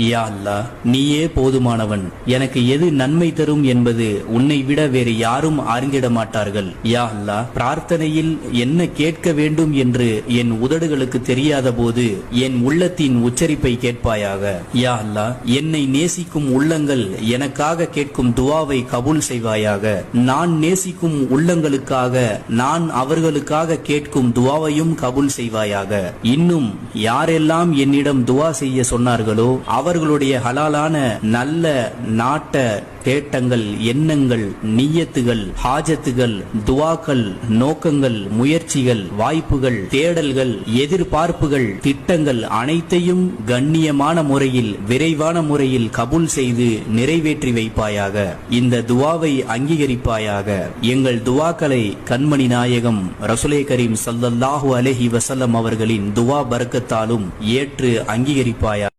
யா அல்லாஹ், நீயே போதுமானவன். எனக்கு எது நன்மை தரும் என்பது உன்னை விட வேறு யாரும் அறிந்திட மாட்டார்கள். யா அல்லாஹ், பிரார்த்தனையில் என்ன கேட்க வேண்டும் என்று என் உதடுகளுக்கு தெரியாத போது என் உள்ளத்தின் உச்சரிப்பை கேட்பாயாக. யா அல்லாஹ், என்னை நேசிக்கும் உள்ளங்கள் எனக்காக கேட்கும் துவாவை கபூல் செய்வாயாக. நான் நேசிக்கும் உள்ளங்களுக்காக நான் அவர்களுக்காக கேட்கும் துவாவையும் கபூல் செய்வாயாக. இன்னும் யாரெல்லாம் என்னிடம் துவா செய்ய சொன்னார்களோ அவர்களுடைய ஹலாலான நல்ல நாட்ட தேட்டங்கள், எண்ணங்கள், நியத்துகள், ஹாஜத்துகள், துவாக்கள், நோக்கங்கள், முயற்சிகள், வாய்ப்புகள், தேடல்கள், எதிர்பார்ப்புகள், திட்டங்கள் அனைத்தையும் கண்ணியமான முறையில் விரைவான முறையில் கபூல் செய்து நிறைவேற்றி வைப்பாயாக. இந்த துவாவை அங்கீகரிப்பாயாக. எங்கள் துவாக்களை கண்மணி நாயகம் ரசூலே கரீம் ஸல்லல்லாஹு அலைஹி வஸல்லம் அவர்களின் துவா பரக்கத்தாலும் ஏற்று அங்கீகரிப்பாயாக.